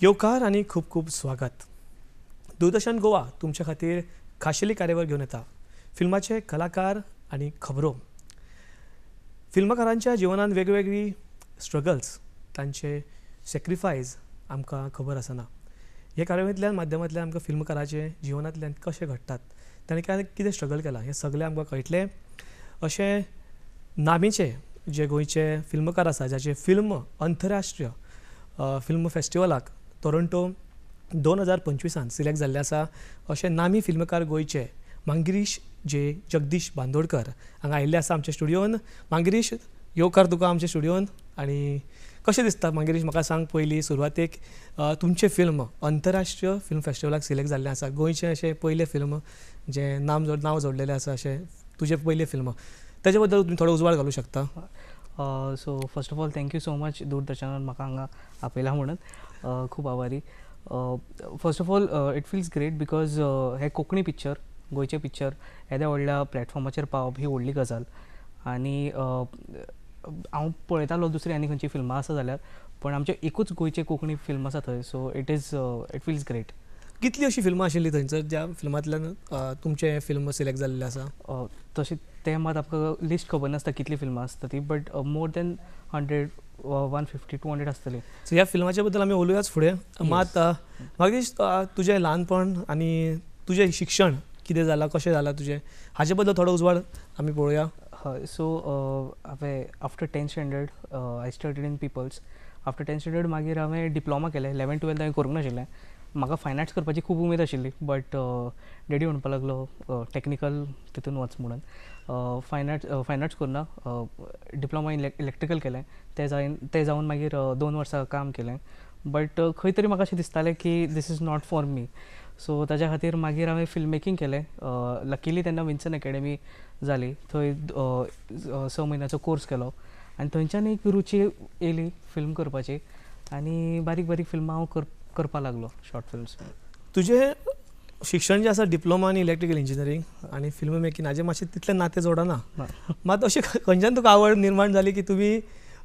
येवकार आणि खूप खूप स्वागत. दूरदर्शन गोवा तुमच्या खातीर खाशेली कार्यावळ घेवन येता. फिल्माचे कलाकार आणि खबरो. फिल्मकारांच्या जिवनांत वेगवेगळी स्ट्रगल्स, तांचे सॅक्रिफायस आमकां खबर आसना. हे कार्यावळींतल्यान माध्यमांतल्यान आमकां फिल्मकाराचे जिवनांतल्यान कशें घडटात, तांणी कितें स्ट्रगल केलां हें सगळें आमकां कळटलें. अशें नामीचे जे गोंयचे फिल्मकार आसा, जाचे फिल्म अंतरराष्ट्रीय फिल्म फेस्टिवलाक टोरोंटो 2025 सिलेक्ट जाल्ले आसा. अशे नामी फिल्मकार गोंयचे मांगिरीश जे जगदीश बांदोडकर हांगा आयिल्ले आसा आमच्या स्टुडियोन. मांगिरीश, येवकार तुका आमच्या स्टुडियोन. आनी कशें दिसता मांगिरीश, म्हाका सांग पयलीं सुरवातेक तुमचें फिल्म अंतरराष्ट्रीय फिल्म फेस्टिवलाक सिलेक्ट जाल्लें आसा. गोंयचें अशें पयलें फिल्म जें नांव जोडलेलें आसा, अशें तुजें पयलें फिल्म, तेजे बद्दल तुमी थोडो उजवाड घालूंक शकता? So first of all thank you so much दूरदर्शनान म्हाका हांगा आपयला म्हणून. खूब आभारी. First of all it feels great because हे कोंकणी पिक्चर, गोंयचे पिक्चर येद्या व्हडल्या प्लॅटफॉर्माचेर पावप ही व्हडली गजाल. आनी हांव पळयतालो दुसरी आनी खंयची फिल्मां आसा जाल्यार, पण आमचे एकूच गोंयचे कोंकणी फिल्म आसा थंय. So it feels great. कितली अशी फिल्मां आशिल्ली थंयसर ज्या फिल्मांतल्यान तुमचें फिल्म सिलेक्ट जाल्लें आसा? तशें तें मात आमकां लिस्ट खबर नासता कितली फिल्मां आसता ती, बट मोर दॅन 100, 150, 200 आसतली. सो ह्या फिल्माच्या बद्दल आमी उलोवयाच फुडें. मात मागीर तुजें ल्हानपण आनी तुजें शिक्षण कितें जालां, कशें जालां तुजें, हाचे बद्दल थोडो उजवाड आमी पळोवया. हय. सो हांवें after 10th standard I studied in People's. After 10th standard मागीर हांवें डिप्लोमा केलें. 11th 12th हांवें करूंक नाशिल्लें. म्हाका फायन आर्ट्स करपाची खूब उमेद आशिल्ली, बट डॅडी म्हणपाक लागलो टॅक्निकल तितून वच म्हणून. फायन आर्ट्स करुना, डिप्लोमा इन इलेक्ट्रिकल केलें. तें जावन मागीर 2 वर्सां काम केलें. बट खंय तरी म्हाका अशें दिसतालें की this is not for me. So ताच्या खातीर मागीर हांवें फिल्म मेकींग केलें. लकिली तेन्ना विन्सन अकॅडमी जाली, थंय 6 म्हयन्याचो कोर्स केलो. आनी थंयच्यान एक रुची येयली फिल्म करपाची, आनी बारीक बारीक फिल्मां हांव करपाक लागलो, शॉर्ट फिल्म्स. तुजें शिक्षण जें आसा डिप्लोमा आनी इलेक्ट्रिकल इंजिनियरींग आनी फिल्म मेकींग, हाजें मातशें तितलें नातें जोडना. मात अशें खंयच्यान तुका आवड निर्माण जाली की तुमी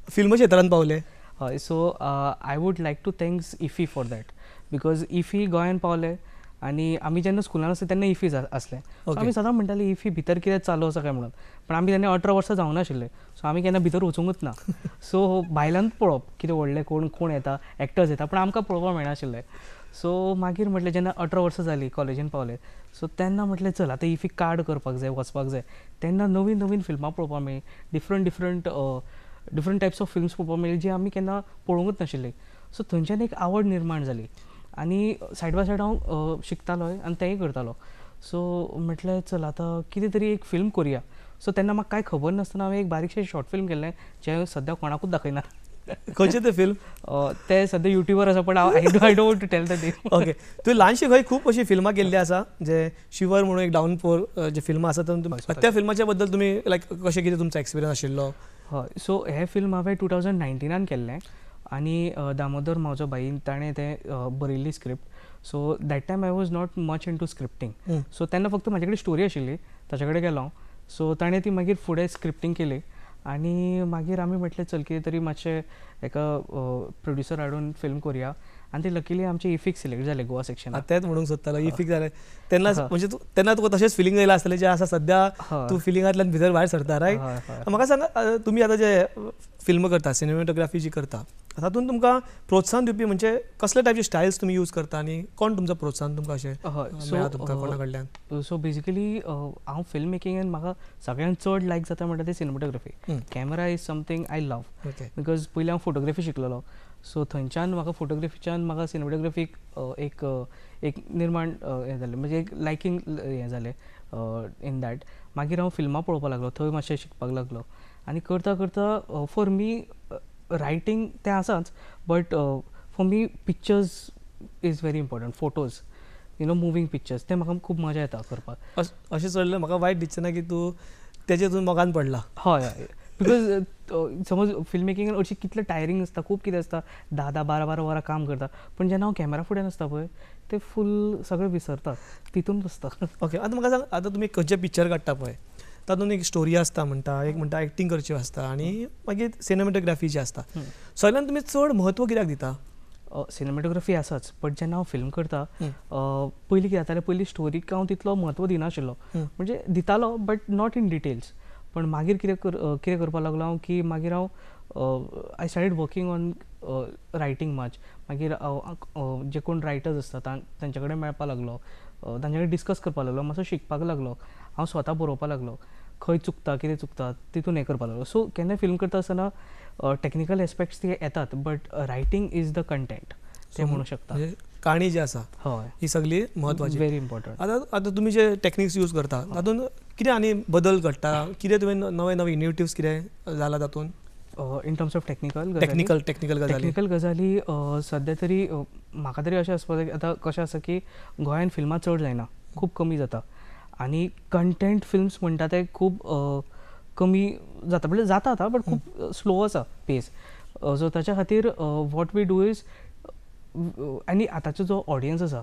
फिल्म क्षेत्रांत पावले? हय. So I would like to thanks IFFI for that. Because IFFI गोंयान पावले, आनी आमी जेन्ना स्कुलान आसले तेन्ना इफीज आसलें. आमी सदां म्हणटाली इफी भितर कितें चालू आसा काय म्हणून, पण आमी तेन्ना 18 वर्सां जावं नाशिल्ले. सो आमी केन्ना भितर वचूंकूच ना. सो भायल्यान पळोवप कितें व्हडलें कोण येता, एक्टर्स येता, पण आमकां पळोवपाक मेळनाशिल्लें. सो मागीर म्हटलें जेन्ना 18 वर्सां जालीं, कॉलेजीन पावले, सो तेन्ना म्हटलें चल आतां इफी कार्ड करपाक जाय, वचपाक जाय. तेन्ना नवीन नवीन फिल्मां पळोवपाक मेळ्ळीं, डिफरंट टायप्स ऑफ फिल्म्स पळोवपाक मेळ्ळी जी आमी केन्ना पळोवंकूच नाशिल्ली. सो थंयच्यान एक आवड निर्माण जाली, आनी सायड बाय सायड हांव शिकतालोय आनी तेंय करतालो. सो म्हटलें चल आतां कितें तरी एक फिल्म करुया. सो तेन्ना म्हाका कांय खबर नासतना हांवें एक बारीकशें शॉर्ट फिल्म केल्लें, जें सद्या कोणाकूच दाखयना. खंयचें तें फिल्म? तें सद्या युट्यूबर आसा, पण I don't want to tell the name. Okay. तुवें ल्हानशी खंय खूब अशी फिल्मां केल्ली आसा, जे शिवर म्हणून एक डावनफॉर जे फिल्म आसा, त्या फिल्माच्या बद्दल तुमी लायक कशें कितें तुमचो एक्सपिरियन्स आशिल्लो? हय. सो हें फिल्म हांवें 2019 केल्लें, आनी दामोदर मावजो भाईन ताणें तें बरयल्ली script. So that time I was not much into scripting. सो तेन्ना फक्त म्हाजे कडेन स्टोरी आशिल्ली, ताचे कडेन गेलो हांव. सो ताणें ती मागीर फुडें स्क्रिप्टींग केली, आनी मागीर आमी म्हटलें चल कितें तरी मातशें एका प्रोड्युसर हाडून फिल्म करुया. आनी ती लकिली आमचे इफीक सिलेक्ट जाले गोवा सेक्शन. तेंच म्हणूंक सोदतालो, इफीक जालें तेन्ना. म्हणजे तेन्ना तुका तशेंच फिलींग येयला आसतलें जें आसा सद्या तूं फिलिंगांतल्यान भितर भायर सरता, रायट? म्हाका सांगा, तुमी आतां जे फिल्म करता, सिनेमॅटोग्राफी जी करता, तातूंत तुमकां प्रोत्साहन दिवपी म्हणजे कसले टायपचे स्टायल्स तुमी यूज करता, आनी कोण तुमचो प्रोत्साहन तुमकां अशें मेळ्ळा तुमकां कोणा कडल्यान? सो बेजिकली हांव फिल्म मेकिंगान म्हाका सगळ्यांत चड लायक जाता म्हणटा ती cinematography. Camera is something I love, because पयलीं हांव फोटोग्राफी शिकलेलो. सो थंयच्यान म्हाका फोटोग्राफीच्यान म्हाका सिनेमॅटोग्राफीक एक निर्माण हें जालें, म्हणजे एक लायकींग हें जालें इन दॅट. मागीर हांव फिल्मां पळोवपाक लागलो, थंय मातशें शिकपाक लागलो, आनी करता करता फॉर मी रायटींग तें आसाच, but for me pictures is very important. Photos, moving pictures, ते म्हाका खूब मजा येता करपाक. अशें चल्लें, म्हाका वायट दिसचें ना की तूं तेजेतून मोगान पडला. हय हय. बिकॉज समज फिल्म मेकिंगान अशी कितलें टायरींग आसता, खूब कितें आसता, 10-10, 12-12 वरां काम करता, पण जेन्ना हांव कॅमेरा फुड्यान आसता पळय, तें फूल सगळें विसरता, तितून आसता. ओके. आतां म्हाका सांग, आतां तुमी खंयचें पिक्चर काडटा पळय, तातूंत एक स्टोरी आसता म्हणटा, एक म्हणटा एक्टींग करची आसता, आनी मागीर सिनेमॅटोग्राफी जी आसता. सगळ्यांत तुमी चड म्हत्व कित्याक दिता? सिनेमॅटोग्राफी आसाच, बट जेन्ना हांव फिल्म करता हं. पयलीं कितें जातालें, पयलीं स्टोरीक हांव तितलो म्हत्व दिनाशिल्लो, म्हणजे दितालो बट नॉट इन डिटेल्स. पण मागीर कितें करपाक लागलो हांव की मागीर हांव I started working on writing much. मागीर जे कोण रायटर्स आसता तांचे कडेन मेळपाक लागलो, तांचे कडेन डिस्कस करपाक लागलो, मातसो शिकपाक लागलो, हांव स्वता बरोवपाक लागलो, खंय चुकता कितें चुकता तितून हें करपाक लागलो. सो केन्ना फिल्म करता आसतना टॅक्निकल एस्पेक्ट्स ते येतात, but writing is the content ते म्हणूं शकता. म्हणजे काणी जी आसा हय, ही सगळी म्हत्वाची. Very important. आतां तुमी जे टॅक्निक्स यूज करता तातूंत कितें आनी बदल घडटा, कितें तुवें नवे नवे इनिवेटिव्स कितें जाला तातूंत in terms of technical technical गजाली. टेक्निकल गजाली सद्या तरी म्हाका तरी अशें आसपाक जाय. आतां कशें आसा की गोंयांत फिल्मां चड जायना, खूब कमी जाता, आनी कंटेंट फिल्म्स म्हणटा ते खूब कमी जाता, म्हणजे जाता आतां बट खूब स्लो आसा पेस. सो ताच्या खातीर वॉट वी डू इज, आनी आतांचो जो ऑडियन्स आसा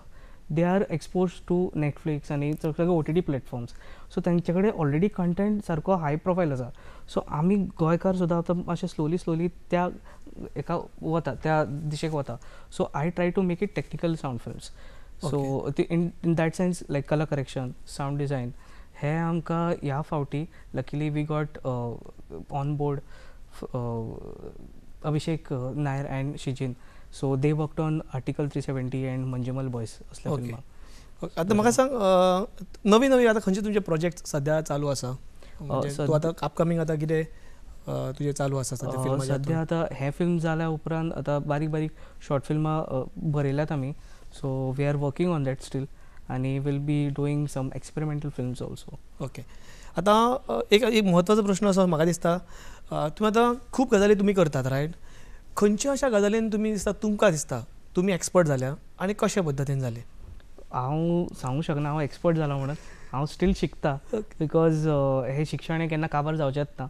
they are expose to Netflix आनी सगळे OTT प्लॅटफॉर्म्स. सो तांचे कडेन ऑलरेडी कंटेंट सारको हाय प्रोफायल आसा. सो आमी गोंयकार सुद्दां आतां मातशें स्लोली त्या एका वता, त्या दिशेक वता. So I try to make it technical sound films. So in that sense like colour correction, sound design हे आमकां ह्या फावटी luckily we got on board Abhishek Nair and Shijin. So they worked on article 370 and Manjummel boys असल्या फिल्मां. आतां म्हाका सांग, नवी नवी आतां खंयचे तुमचे प्रोजेक्ट सद्या चालू आसा? तूं आतां अपकमींग आतां कितें तुजें चालू आसा सद्या फिल्माच्या हातूंत? सद्या आतां हे फिल्म जाल्या उपरांत आतां बारीक बारीक शॉर्ट फिल्मां बरयल्यात आमी. So we are working on that still आनी will be doing some experimental films also. Okay. आतां एक म्हत्वाचो प्रश्न असो म्हाका दिसता, तुमी आतां खूब गजाली तुमी करतात, रायट? खंयच्या अशा गजालीन तुमकां दिसता तुमी एक्सपर्ट जाल्या आनी कशा पद्दतीन जाले? हांव सांगूंक शकना हांव एक्सपर्ट जाला म्हणून. हांव स्टील शिकता, बिकॉज हे शिक्षण हे केन्ना काबार जावचेंच ना.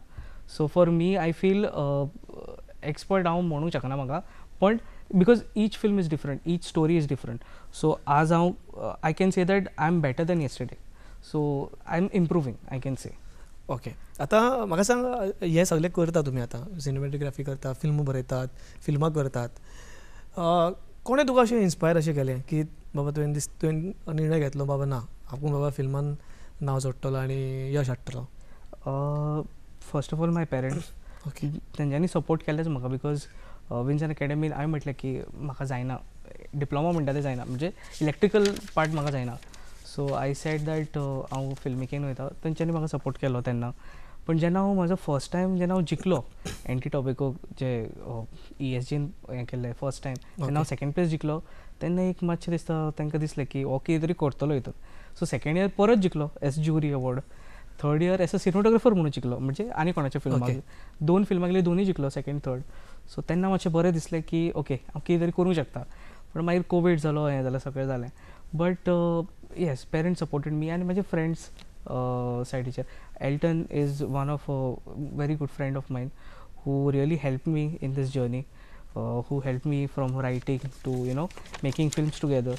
So for me I feel expert हांव म्हणूंक शकना म्हाका, पण because each film is different, each story is different. So आज हांव I can say that I am better than yesterday. So I am improving, I can say. Okay. आतां म्हाका सांग, हे सगळें करता तुमी, आतां सिनेमॅटोग्राफी करता, फिल्म बरयतात, फिल्मां करतात, कोणें तुका अशें इन्स्पायर अशें केलें की बाबा तुवें निर्णय घेतलो बाबा ना आपूण बाबा फिल्मान नांव जोडटलो आनी यश हाडटलो? First of all my parents. Okay. तेंच्यांनी सपोर्ट केलेंच म्हाका, बिकॉज विन्सन अकॅडमीन हांवें म्हटलें की म्हाका जायना, डिप्लोमा म्हणटा तें जायना, म्हणजे इलेक्ट्रिकल पार्ट म्हाका जायना. सो आय सेड दॅट हांव फिल्म मेकींग वयता. तेंच्यांनी म्हाका सपोर्ट केलो तेन्ना. पण जेन्ना हांव म्हाजो फर्स्ट टायम जेन्ना हांव जिखलो एंटी टॉबॅको जे ESGन हें केल्लें फर्स्ट टायम, तेन्ना हांव सेकेंड प्लेस जिखलो. तेन्ना एक मातशें दिसता, तांकां दिसलें की हो कितें तरी करतलो हितून. सो सेकेंड इयर परत जिखलो as jury award. Third year as a cinematographer म्हणून जिखलो, म्हणजे आनी कोणाच्या फिल्माक. 2 फिल्मां गेली, दोनूय जिखलो, सेकेंड थर्ड. सो तेन्ना मातशें बरें दिसलें की ओके हांव कितें तरी करूंक शकता. पण मागीर कोवीड जालो, हें जालें, सगळें जालें. But yes, parents supported me आनी म्हाजे फ्रेंड्स सायडीचे. Elton is one of very good friend of mine who really help me in this journey, who help me from writing to making films together.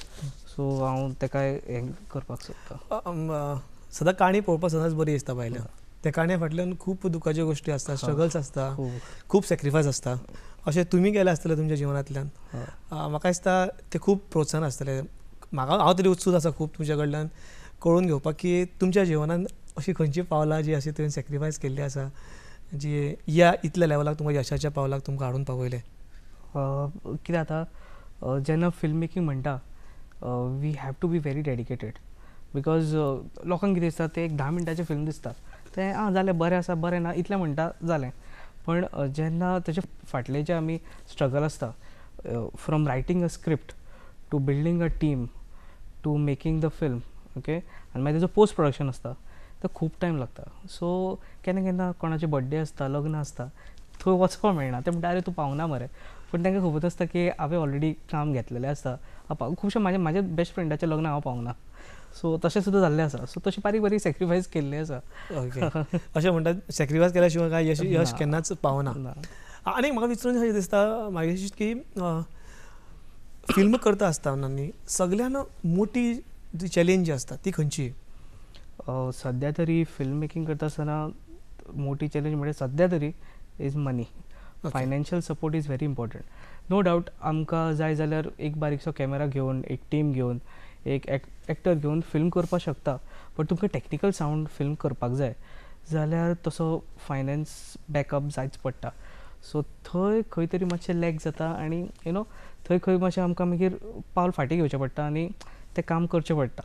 So हांव ताका हें करपाक सोदता. सदां काणी पळोवपाक सदांच बरी दिसता भायल्यान. त्या काण्या फाटल्यान खूब दुखाच्यो गोश्टी आसता, स्ट्रगल्स आसता, खूब सॅक्रिफायस आसता. अशें तुमी केलें आसतलें तुमच्या जिवनांतल्यान. म्हाका दिसता तें खूब प्रोत्साहन आसतलें. हांव तरी उत्सूक आसा खूब तुमच्या कडल्यान कळून घेवपाक की तुमच्या जिवनांत अशीं खंयचीं पावलां जी अशी तुवें सॅक्रिफायस केल्ली आसा जी ह्या इतल्या लेवलाक तुमकां यशाच्या पावलाक तुमकां हाडून पावयलें. कितें जाता, जेन्ना फिल्म मेकींग म्हणटा we have to be very dedicated. Because लोकांक कितें दिसता, ते एक 10 मिनटाचें फिल्म दिसता, तें जालें, बरें आसा, बरें ना, इतलें म्हणटा जालें. पण जेन्ना ताचे फाटलें जें आमी स्ट्रगल आसता, from writing a script to building a team to making the film, okay, आनी मागीर तेजो पोस्ट प्रोडक्शन आसता, तो खूब टायम लागता. सो केन्ना केन्ना कोणाचे बड्डे आसता, लग्न आसता, थंय वचपाक मेळना. ते म्हणटा अरे तूं पावना मरे. पूण तांकां खबर आसता की हांवें ऑलरेडी काम घेतलेलें आसता. खुबशे म्हाज्या बेस्ट फ्रेंडाचें लग्न हांव पावना. सो तशें सुद्दां जाल्लें आसा. सो तशी बारीक बारीक सॅक्रिफायस केल्ली आसा. ओके. अशें म्हणटात सॅक्रिफायस केल्या शिवाय काय यश केन्नाच पावना. आनी म्हाका विचारून अशें दिसता म्हागे की फिल्म करता आसतना न्ही सगळ्यान मोठी जी चॅलेंज जी आसता ती खंयची? सद्या तरी फिल्म मेकींग करता आसतना मोठी चॅलेंज म्हणजे सद्या तरी is money. Financial support is very important. No doubt आमकां जाय जाल्यार एक बारीकसो कॅमेरा घेवन, एक टीम घेवन, एक एक्टर घेवन फिल्म करपाक शकता. बट तुमकां टॅक्निकल सावंड फिल्म करपाक जाय जाल्यार तसो फायनान्स बॅकअप जायच पडटा. सो थंय खंय तरी मातशें लॅक जाता आनी थंय खंय मातशें आमकां मागीर पावल फाटीं घेवचें पडटा आनी तें काम करचें पडटा.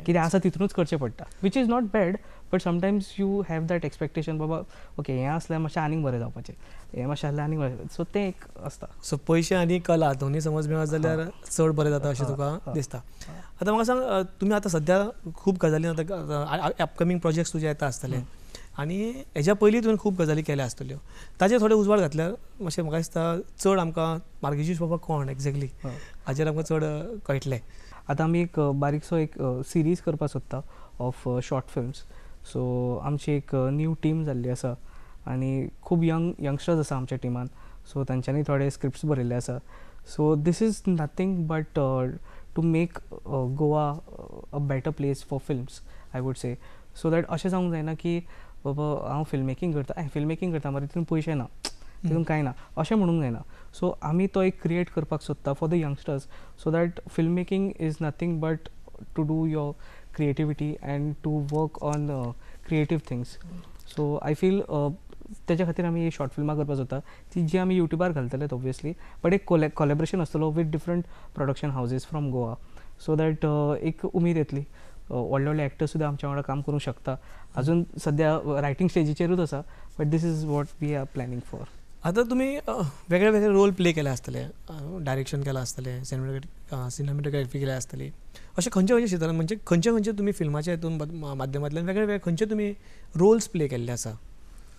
कितें आसा तितूनच करचें पडटा, which is not bad. But sometimes you have that expectation बाबा ओके हें आसल्यार मातशें आनीक बरें जावपाचें, हें मातशें आसल्यार आनीक बरें. सो तें एक आसता. सो पयशे आनी कला दोन्ही समज मेळत जाल्यार चड बरें जाता अशें तुका दिसता. आतां म्हाका सांग, तुमी आतां सद्या खूब गजाली आतां अपकमींग प्रोजेक्ट्स तुजे येता आसतले आनी हेज्या पयलीं तुवें खूब गजाली केल्या आसतल्यो. ताजेर थोडे उजवाड घातल्यार मातशें म्हाका दिसता चड आमकां मार्गेशीस बाबा कोण एक्झॅक्टली हाजेर आमकां चड कळटलें. आतां आमी एक बारीकसो एक सिरीज करपाक सोदता ऑफ शॉर्ट फिल्म्स. सो आमची एक न्यू टीम जाल्ली आसा आनी खूब यंगस्टर्स आसा आमच्या टिमान. सो तांच्यांनी थोडे स्क्रिप्ट्स बरयल्ले आसा. So this is nothing but to make Goa a better place for films I would say. So that अशें जावंक जायना की बाबा हांव फिल्म मेकींग करता मरे तितून पयशे ना, तितून कांय ना अशें म्हणूंक जायना. सो आमी तो एक क्रिएट करपाक सोदता for the youngsters so that film making is nothing but to do your creativity and to work on creative things. So I feel तेज्या खातीर आमी शॉर्ट फिल्मां करपाक सोदता ती जी आमी युट्यूबार घालतलेत ऑब्वियसली, बट एक कोलॅबरेशन आसतलो with different production houses from Goa. So that एक उमेद येतली, व्हडले व्हडले एक्टर्स सुद्दां आमच्या वांगडा काम करूंक शकता. अजून सद्या रायटींग स्टेजीचेरूच आसा, but this is what we are planning for. आतां तुमी वेगळे वेगळे रोल प्ले केले आसतले, डायरेक्शन केलां आसतलें, सिनेमॅटोग्राफी केल्या आसतली. अशें खंयच्या क्षेत्रांत म्हणजे खंयचे तुमी फिल्माच्या हितून माध्यमांतल्यान वेगळे वेगळे खंयचे तुमी रोल्स प्ले केल्ले आसा?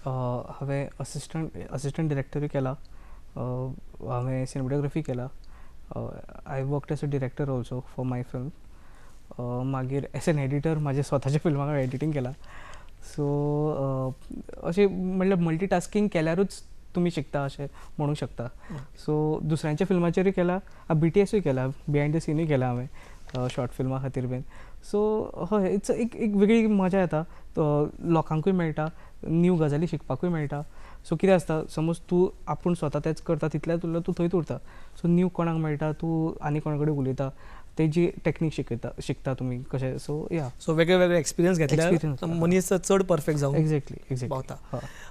हांवें असिस्टंट डिरेक्टरूय केला, हांवें सिनेमॅटोग्राफी केला, I worked as a director also for my film. मागीर एज एन एडिटर म्हाज्या स्वताच्या फिल्माक एडिटींग केलां. सो अशें म्हणल्यार मल्टीटास्कींग केल्यारूच तुमी शिकता अशें म्हणूंक शकता. सो दुसऱ्यांच्या फिल्माचेरूय केला, BTSूय केला, बिहायंड द सीनूय केला हांवें शॉर्ट फिल्मा खातीर बीन. सो हय इट्स एक वेगळी मजा येता, लोकांकूय मेळटा, न्यू गजाली शिकपाकूय मेळटा. सो कितें आसता समज तूं आपूण स्वता तेंच करता तितल्याच उरल्यार तूं थंयच उरता. सो न्यू कोणाक मेळटा, तूं आनी कोणा कडेन उलयता, तेजी टॅक्नीक शिकता तुमी कशें. सो या सो वेगळे वेगळे एक्सपिरियन्स घेतल्यार मनीस चड परफेक्ट जावं एक्झॅक्टली पावता.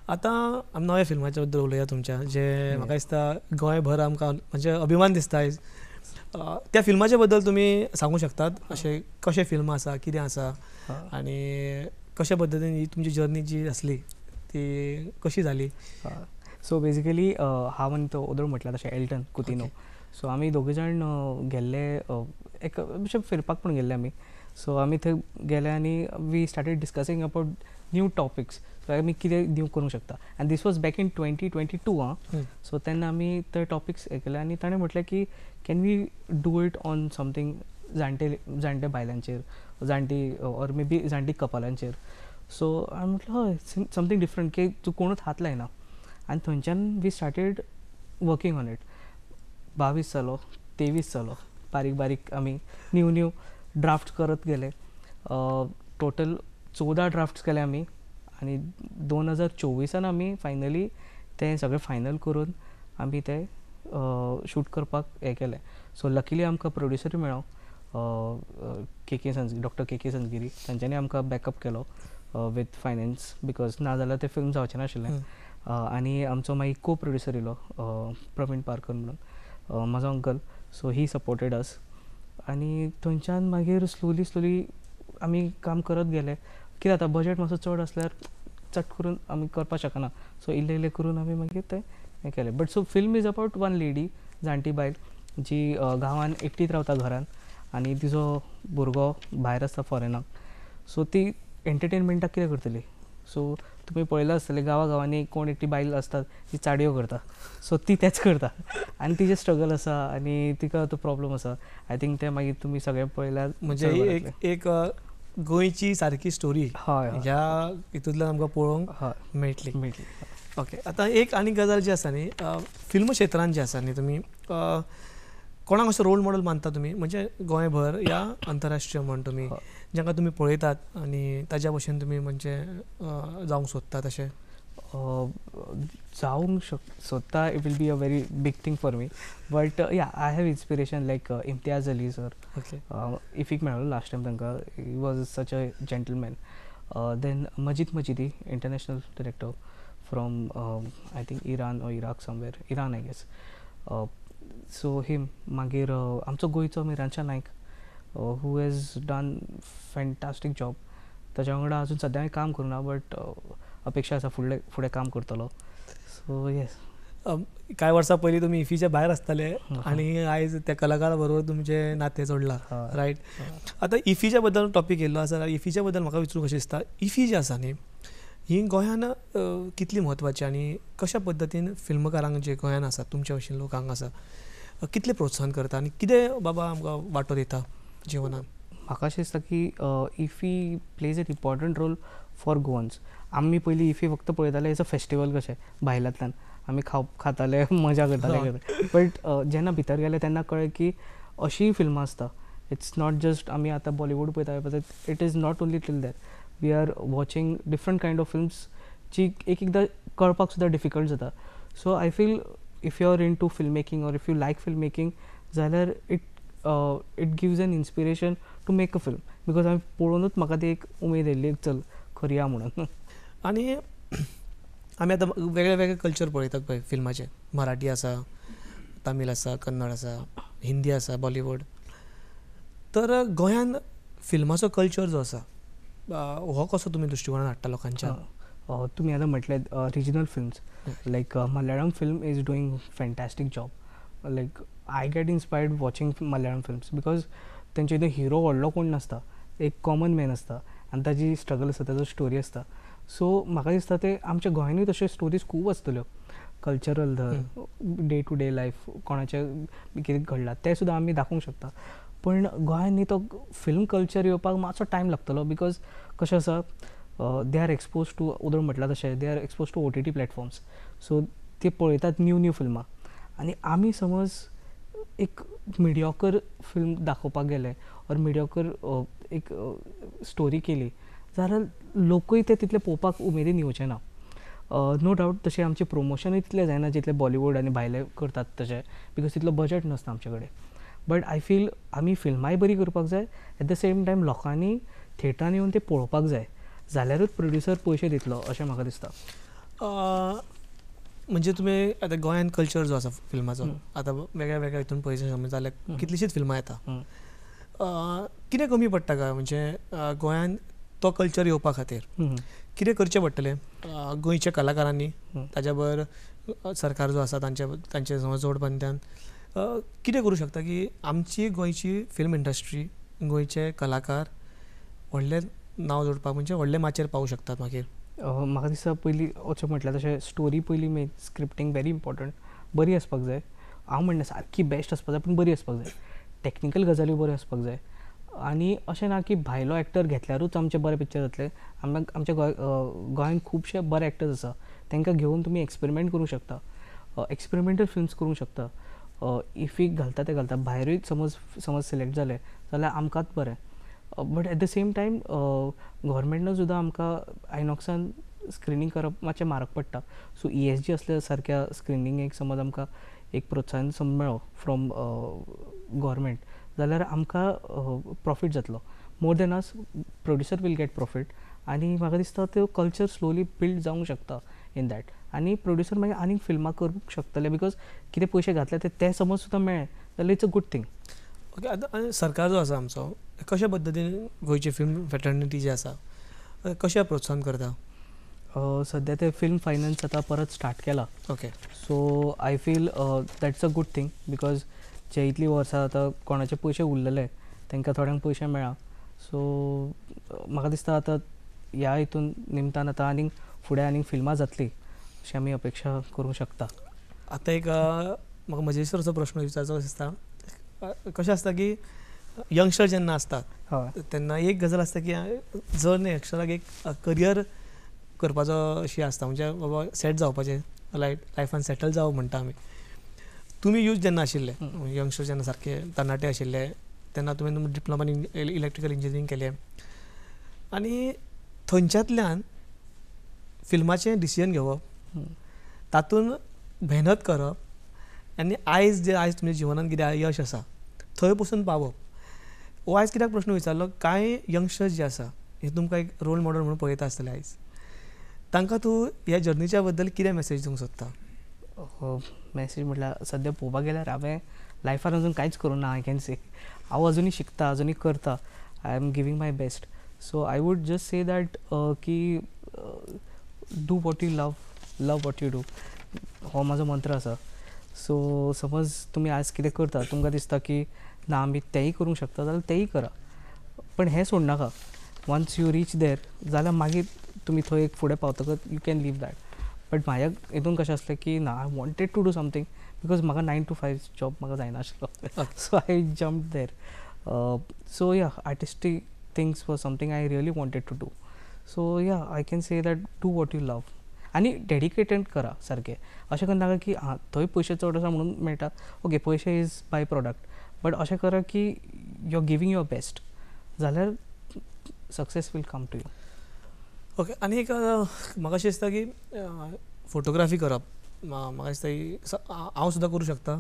आतां आमी नव्या फिल्माच्या बद्दल उलया तुमच्या, जे म्हाका दिसता गोंयभर आमकां म्हणजे अभिमान दिसता. त्या फिल्माच्या बद्दल तुमी सांगूंक शकतात अशें कशें फिल्म आसा, कितें आसा आनी कशा पद्दतीन ही तुमची जर्नी जी आसली ती कशी जाली? सो बेजिकली हांव आनी तो ओदळ म्हटल्यार तशें एल्टन कुतिनो. सो आमी दोगूय जाण गेल्ले एक अशें फिरपाक पूण गेल्ले आमी. सो आमी थंय गेले आनी we started discussing about new topics. So आमी कितें न्यू करूंक शकता. And this was back in 2022. So तेन्ना आमी ते टॉपिक्स हे केले आनी ताणें म्हटलें की can we do it on something जाणटे बायलांचेर, जाणटी ऑर मे बी जाणटी कपलांचेर. सो हांवें म्हटलें हय समथींग डिफरंट की तूं कोणूच हात लायना. आनी थंयच्यान we started working on it. 22 जालो, 23 जालो, बारीक बारीक आमी न्यू ड्राफ्ट करत गेले. टोटल 14 ड्राफ्ट्स केले आमी आनी 2024 आमी फायनली तें सगळें फायनल करून आमी तें शूट करपाक हें केलें. सो लकिली आमकां प्रोड्युसरूय मेळ्ळो, डॉक्टर के संजगिरी. तांच्यांनी आमकां बॅकअप केलो वीथ फायनान्स, बिकॉज नाजाल्यार तें फिल्म जावचें नाशिल्लें. आनी आमचो मागीर को प्रोड्युसर येयलो प्रवीण पारकर म्हणून, म्हाजो uncle. So he supported us आनी थंयच्यान मागीर स्लोली आमी काम करत गेले. कितें जाता बजेट मातसो चड आसल्यार चट करून आमी करपाक शकना. सो इल्लें करून आमी मागीर तें हें केलें. But so film is about one lady, जाणटी बायल जी गांवान एकटीच रावता घरान आनी तिजो भुरगो भायर आसता फॉरेनाक. सो ती एंटरटेनमेंटाक कितें करतली. सो तुमी पळयलां आसतलें गांवांनी कोण एकटी बायल आसता ती चाडयो करता. सो ती तेंच करता आनी तिजें स्ट्रगल आसा आनी तिका तो प्रॉब्लम आसा. आय थिंक तें मागीर तुमी सगळें पळयल्यार म्हणजे एक गोंयची सारकी स्टोरी ह्या हितूंतल्यान आमकां पळोवंक मेळटली. ओके. आतां एक आनी गजाल जी आसा न्ही, फिल्म क्षेत्रांत जी आसा न्ही, तुमी कोणाक असो रोल मॉडेल मानता तुमी म्हणजे गोंयभर या आंतरराष्ट्रीय म्हण तुमी जांकां तुमी पळयतात आनी ताज्या भशेन तुमी म्हणजे जावंक सोदतात अशें? जावंक सोदता it will be a very big thing for me but ya I have inspiration like Imtiaz Ali sir okay इफीक मेळ्ळो लास्ट टायम तांकां he was such a gentleman then Majid Majidi international director from I think Iran or Iraq somewhere Iran I guess so him मागीर आमचो गोंयचो Miransha Naik who has done fantastic job ताच्या वांगडा अजून सद्या हांवें काम करूना बट अपेक्षा आसा फुडें काम करतलो सो येस कांय वर्सां पयलीं तुमी इफीच्या भायर आसताले आनी आयज त्या कलाकारा बरोबर तुमचें नातें जोडलां रायट. आतां इफीच्या बद्दल टॉपीक येयल्लो आसा इफीच्या बद्दल म्हाका विचारूंक कशें दिसता इफी जी आसा न्ही ही गोंयान कितली म्हत्वाची आनी कशा पद्दतीन फिल्मकारांक जे गोंयान आसा तुमच्या भशेन लोकांक आसा कितलें प्रोत्साहन करता आनी कितें बाबा आमकां वांटो दिता जिवनान. म्हाका अशें दिसता की IFFI plays an important role for Goans. आमी पयलीं इफी फक्त पळयताले एज अ फेस्टिवल कशें भायल्यांतल्यान आमी खाताले मजा करताले बट जेन्ना भितर गेले तेन्ना कळ्ळें की अशीय फिल्मां आसता. इट्स नॉट जस्ट आमी आतां बॉलिवूड पळयता it is not only till that we are watching different kind of films जी एकदां कळपाक सुद्दां डिफिकल्ट जाता. So I feel if you are into film making or if you like film making जाल्यार it gives an inspiration to make a film because हांवें पळोवनूच म्हाका ती एक उमेद येयल्ली चल करया म्हणून. आनी आमी आतां वेगळे वेगळे कल्चर पळयतात पळय फिल्माचे मराठी आसा तामील आसा कन्नड आसा हिंदी आसा बॉलिवूड तर गोंयान फिल्माचो कल्चर जो आसा हो कसो तुमी दृश्टिकोनान हाडटा लोकांच्या. तुमी आतां म्हटलें regional films like Malayalam film is doing fantastic job like I get inspired watching Malayalam films because तेंचे हितून हिरो व्हडलो कोण नासता एक कॉमन मॅन आसता आनी ताजी स्ट्रगल आसता ताजो स्टोरी आसता. सो म्हाका दिसता ते आमच्या गोंयानूय तश्यो स्टोरीज खूब आसतल्यो कल्चरल धर डे टू डे लायफ कोणाचें कितें घडलां तें सुद्दां आमी दाखोवंक शकता. पण गोंयान न्ही तो फिल्म कल्चर येवपाक मातसो टायम लागतलो बिकॉज कशें आसा दे आर एक्सपोज टू उदळ म्हटलां तशें they are expose to OTT platforms so ते पळयतात न्यू फिल्मां आनी आमी समज एक मिडियोकर फिल्म दाखोवपाक गेले ऑर मिडियोकर एक स्टोरी केली जाल्यार लोकूय ते तितले पळोवपाक उमेदीन येवचे ना. नो डावट तशें आमचें प्रमोशनूय तितलें जायना जितलें बॉलिवूड आनी भायले करतात तशें बिकॉज तितलो बजट नासता आमचे कडेन. बट आय फील आमी फिल्माय बरी करपाक जाय एट द सेम टायम लोकांनी थिएटरान येवन ते पळोवपाक जाय जाल्यारूच प्रोड्युसर पयशे दितलो अशें म्हाका दिसता. म्हणजे तुमी आतां गोंयान कल्चर जो आसा फिल्माचो आतां वेगळ्या वेगळ्या हितून पळयचे समज जाल्यार कितलीशीच फिल्मां येता कितें कमी पडटा काय म्हणजे गोंयान तो कल्चर येवपा खातीर कितें करचें पडटलें गोंयच्या कलाकारांनी ताच्या बरोबर सरकार जो आसा तांचे समज जोडबंद्यान कितें करूं शकता की आमची गोंयची फिल्म इंडस्ट्री गोंयचे कलाकार व्हडलें नांव जोडपाक म्हणजे व्हडले माचयेर पावूं शकतात मागीर. म्हाका दिसता पयलीं अशें म्हटल्यार तशें स्टोरी पयलीं मेन स्क्रिप्टींग वेरी इम्पॉर्टंट बरी आसपाक जाय. हांव म्हणना सारकी बेस्ट आसपाक जाय पूण बरी आसपाक जाय टॅक्निकल गजाली बऱ्यो आसपाक जाय आनी अशें ना की भायलो एक्टर घेतल्यारूच आमचे बरे पिक्चर जातले. आमच्या गोंयान खुबशे बरे एक्टर्स आसा तांकां घेवन तुमी एक्सपेरिमेंट करूंक शकता एक्सपेरिमेंटल फिल्म्स करूंक शकता. इफीक घालता ते घालता भायरूय समज सिलेक्ट जाले जाल्यार आमकांच बरें. But at the same time गव्हर्मेंटान सुद्दां आमकां आयनॉक्सान स्क्रिनींग करप मातशें म्हारग पडटा. सो ESG असल्या सारक्या स्क्रिनींगेक समज आमकां एक प्रोत्साहन मेळ्ळो फ्रॉम गव्हर्मेंट जाल्यार आमकां प्रॉफीट जातलो more than us producer will get profit आनी म्हाका दिसता तो कल्चर स्लोली बिल्ड जावंक शकता इन दॅट आनी प्रोड्युसर मागीर आनीक फिल्मां करूंक शकतले बिकॉज कितें पयशे घातले ते समज सुद्दां मेळ्ळे जाल्यार it's a good thing. Okay आतां सरकार जो आसा आमचो कशा पद्दतीन गोंयची फिल्म फेटर्निटी जी आसा कशें प्रोत्साहन करता. सद्या ते फिल्म फायनान्स आतां परत स्टार्ट केला. Okay so I feel that's a good thing because जे इतलीं वर्सां आतां कोणाचे पयशे उरलेले तांकां थोड्यांक पयशे मेळ्ळा. सो म्हाका दिसता आतां ह्या हितून निमतान आतां आनीक फुडें आनीक फिल्मां जातली अशी आमी अपेक्षा करूंक शकता. आतां एक म्हाका मजेशीर प्रश्न विचारचो दिसता कशें आसता की यंगस्टर जेन्ना आसतात तेन्ना एक गजाल आसता की जर न्ही यंगस्टराक एक करियर करपाचो अशी आसता म्हणजे बाबा सेट जावपाचें लायफान सेटल जावप म्हणटा आमी. तुमी यूथ जेन्ना आशिल्ले यंगस्टर जेन्ना सारके तरणाटे आशिल्ले तेन्ना तुमी डिप्लोमा इन इलेक्ट्रिकल इंजिनियरींग केलें आनी थंयच्यांतल्यान फिल्माचें डिसिजन घेवप, हम्म. तातूंत मेहनत करप आनी आयज तुमच्या जिवनांत कितें यश आसा थंय पसून पावप. हो आयज कित्याक प्रश्न विचारलो, कांय यंगस्टर्स जे आसा हे तुमकां एक रोल मॉडल म्हणून पळयता आसतले आयज, तांकां तूं ह्या जर्नीच्या बद्दल कितें मॅसेज दिवंक सोदता? मॅसेज म्हटल्यार सद्या पळोवपाक गेल्यार हांवें लायफान अजून कांयच करूं ना. आय कॅन से हांव अजुनी शिकता, अजुनी करता. I am giving my best. So I would just say that की do what you love what you do. हो म्हाजो मंत्र आसा. सो समज तुमी आज कितें करता, तुमकां दिसता की ना आमी तेंय करूंक शकता, जाल्यार तेंय करा. पण हें सोड नाका. वन्स यू रीच देर जाल्यार मागीर तुमी थंय एक फुडें पावतकच you can leave that. But म्हाज्या हितून कशें आसलें की ना, I wanted to do something because म्हाका 9 to 5 जॉब म्हाका जायनाशिल्लो. So I jumped there. So yeah artistic things was something I really wanted to do. So yeah I can say that do what you love आनी dedicated करा सारकें. अशें करनाका की थंय पयशे चड आसा म्हणून मेळटात, ओके पयशे इज बाय प्रॉडक्ट, बट अशें करा की you are giving your best, जाल्यार success will come to you. Okay. आनी एक म्हाका अशें दिसता की फोटोग्राफी करप म्हाका दिसता हांव सुद्दां करूं शकता.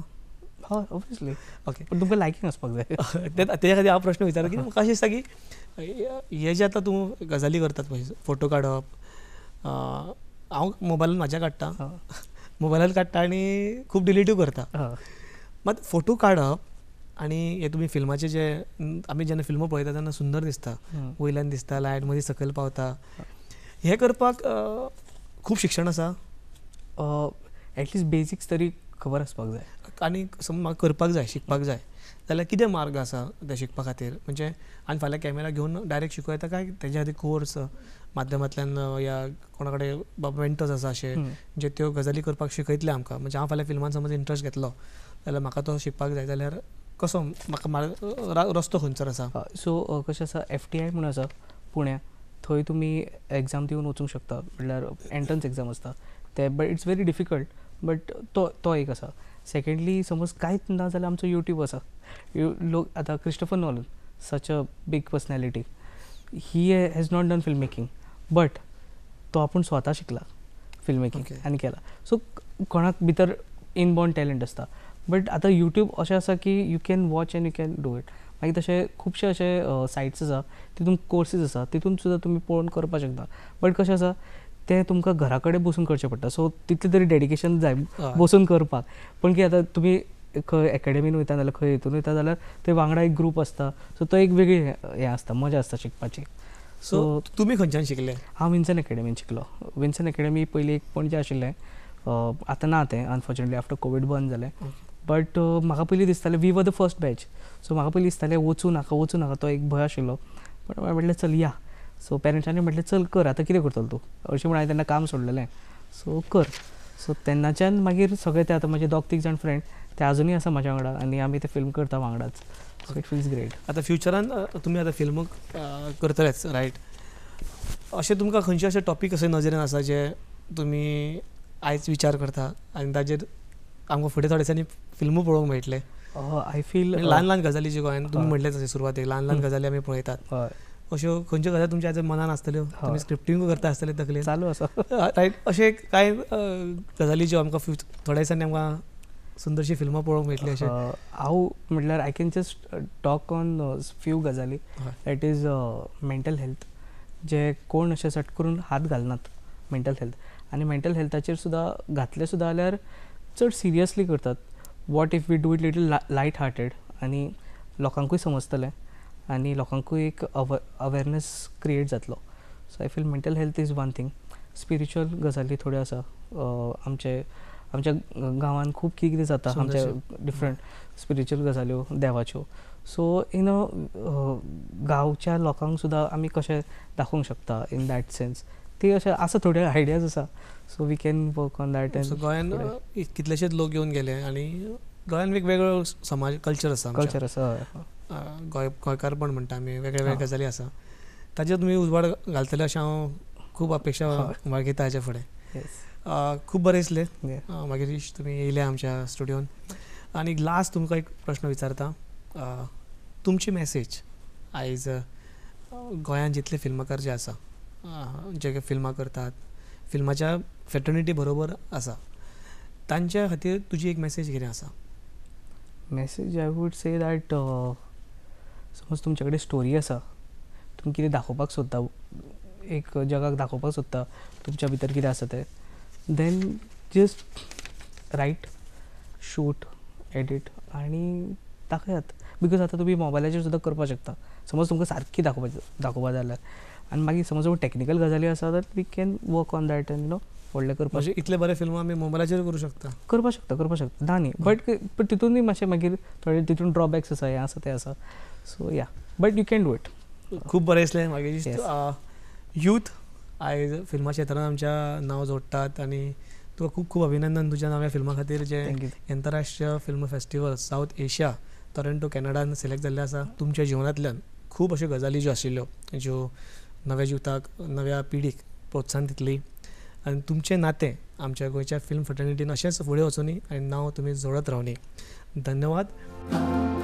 हय ऑब्वियसली. ओके. पण तुमकां लायकींग आसपाक जाय. तेच्या खातीर हांव प्रश्न विचारलो की म्हाका अशें दिसता की हे जे आतां तूं गजाली करतात पळय, फोटो काडप, हांव मोबायलान म्हाज्या काडटा, मोबायलार काडटा आनी खूब डिलीटूय करता. मात फोटो काडप आनी हे तुमी फिल्माचे जे आमी जेन्ना फिल्म पळयता तेन्ना सुंदर दिसता, वयल्यान दिसता, लायट मदीं सकयल पावता, हें करपाक खूब शिक्षण आसा. एटलिस्ट बेसिक्स तरी खबर आसपाक जाय. आनी समज म्हाका करपाक जाय, शिकपाक जाय जाल्यार कितें मार्ग आसा तें शिकपा खातीर? म्हणजे आनी फाल्यां कॅमेरा घेवन डायरेक्ट शिकूं येता काय तेज्या खातीर कोर्स माध्यमांतल्यान या कोणा कडेन मेंटर्स आसा अशें जे त्यो गजाली करपाक शिकयतले आमकां? म्हणजे हांव फाल्यां फिल्मान समज इंट्रस्ट घेतलो जाल्यार म्हाका तो शिकपाक जाय जाल्यार कसो म्हाका रस्तो खंयचो आसा? सो कशें आसा, FTI म्हणून आसा पुण्या, थंय तुमी एग्जाम दिवन वचूंक शकता. म्हणल्यार एंट्रन्स एग्जाम आसता ते, but it's very difficult, but तो एक आसा. सेकेंडली समज कांयच ना जाल्यार आमचो यूट्यूब आसा. लोक आतां Christopher Nolan, such a big personality, he has not done film making, but तो आपूण स्वता शिकला फिल्म मेकींग आनी केला. सो कोणाक भितर इनबॉर्न टॅलंट आसता, बट आतां यूट्यूब अशें आसा की you can watch end you can do it. मागीर तशे खुबशे अशे सायट्स आसा, तितून कोर्सीस आसा, तितून सुद्दां तुमी पळोवन करपाक शकता. बट कशें आसा, तें तुमकां घरा कडेन बसून करचें पडटा. सो तितलें तरी डेडिकेशन जाय बसून करपाक. पण कितें आतां तुमी खंय एकेडमीन वयता नाल्यार खंय हितून वयता जाल्यार थंय वांगडा एक ग्रूप आसता. सो तो एक वेगळी हें आसता, मजा आसता शिकपाची. सो तुमी खंयच्यान शिकले? हांव विन्सन एकेडमीन शिकलो. विन्सन एकेडमी पयलीं एक पणजे आशिल्लें, आतां ना तें अनफॉर्च्युनेटली आफ्टर कोवीड बंद जालें. बट म्हाका पयलीं दिसतालें we were the first batch. So म्हाका पयलीं दिसतालें वचूं नाका, तो एक भंय आशिल्लो. बट हांवें म्हटलें चल या. सो पेरंट्सांनी म्हटलें चल कर, आतां कितें करतलो तूं, अशें म्हण हांवें तेन्ना काम सोडलेलें. सो कर. सो तेन्नाच्यान मागीर सगळे ते आतां म्हजे 2-3 जाण फ्रेंड ते आजुनूय आसा म्हाज्या वांगडा आनी आमी ते फिल्म करता वांगडाच. So it feels great. आतां फ्युचरान तुमी आतां फिल्म करतलेच, रायट? अशें तुमकां खंयचे अशे टॉपीक अशे नजरेन आसा जे तुमी आयज विचार करता आनी ताजेर आमकां फुडें थोड्या दिसांनी फिल्मूय पळोवंक मेळटले? आय फील ल्हान ल्हान गजाली ज्यो गोंयान तुमी म्हणलें तशें सुरवातेक ल्हान ल्हान गजाली आमी पळयतात, अश्यो खंयच्यो गजाली तुमच्या आतां मनान आसतल्यो, तुमी स्क्रिप्टींग करता आसतले तकलेन चालू आसा, रायट? अशे कांय गजाली ज्यो आमकां थोड्या दिसांनी आमकां सुंदरशी फिल्मां पळोवंक मेळटली अशें? हांव म्हटल्यार I can just talk on few गजाली. दॅट इज मेंटल हेल्थ, जे कोण अशे सट करून हात घालनात मेंटल हेल्थ. आनी मेंटल हेल्थाचेर सुद्दां घातले सुद्दां जाल्यार चड सिरियसली करतात. What if we do it little light hearted आनी लोकांकूय समजतलें आनी लोकांकूय एक अवेरनेस क्रिएट जातलो. So I feel mental health is one thing. Spiritual गजाली थोड्यो आसा. आमच्या गांवांत खूब कितें जाता, आमच्या डिफरंट स्पिरिच्युअल गजाल्यो देवाच्यो. सो इन गांवच्या लोकांक सुद्दां आमी कशें दाखोवंक शकता इन दॅट सेन्स, ती अशें आसा, थोड्यो आयडियाज आसा. So we can work on that. गोंयान कितलेशेच लोक येवन गेले आनी गोंयान वेगवेगळो समाज कल्चर आसा. गोंयकारपण म्हणटा आमी, वेगळे वेगळे गजाली आसा. ताजेर तुमी उजवाड घालतले अशें हांव खूब अपेक्षा बाळगिता हाचे फुडें. खूब बरें दिसलें मागीर तुमी येयले आमच्या स्टुडियोन. आनी लास्ट तुमकां एक प्रश्न विचारता, तुमची मॅसेज आयज गोंयान जितले फिल्मकार जे आसा, जे फिल्मां करतात, फिल्माच्या फेटर्निटी बरोबर आसा तांच्या खातीर तुजी एक मॅसेज कितें आसा? Message I would say that समज तुमचे कडेन स्टोरी आसा, तुमी कितें दाखोवपाक सोदता, एक जगाक दाखोवपाक सोदता तुमच्या भितर कितें आसा तें, then just write, shoot, edit आनी दाखयात. बिकॉज आतां तुमी मोबायलाचेर सुद्दां करपाक शकता. समज तुमकां सारकी दाखोवपा जाय जाल्यार, आनी मागीर समज टॅक्निकल गजाली आसा तर we can work on that and व्हडलें करपाक म्हणजे इतले बरे फिल्म आमी मोबायलाचेर करूं शकता. करपाक शकता ना न्ही. बट तितूनय मातशें मागीर थोडे तितून ड्रॉबॅक्स आसा, हें आसा तें आसा. सो या, but you can do it. खूब बरें दिसलें मागीर Yes. यूथ आयज फिल्मा क्षेत्रांत आमच्या नांव जोडटात आनी तुका खूब खूब अभिनंदन तुज्या नव्या फिल्मा खातीर जे थँक यू. आंतरराष्ट्रीय film festival south Asia Toronto कॅनडान सिलेक्ट जाल्ले आसा. तुमच्या जिवनांतल्यान खूब अश्यो गजाली ज्यो आशिल्ल्यो ज्यो नव्या युथाक, नव्या पिढीक प्रोत्साहन दितली आनी तुमचें नातें आमच्या गोंयच्या फिल्म फेटर्निटीन अशेंच फुडें वचूनी आनी नांव तुमी जोडत रावनी. धन्यवाद.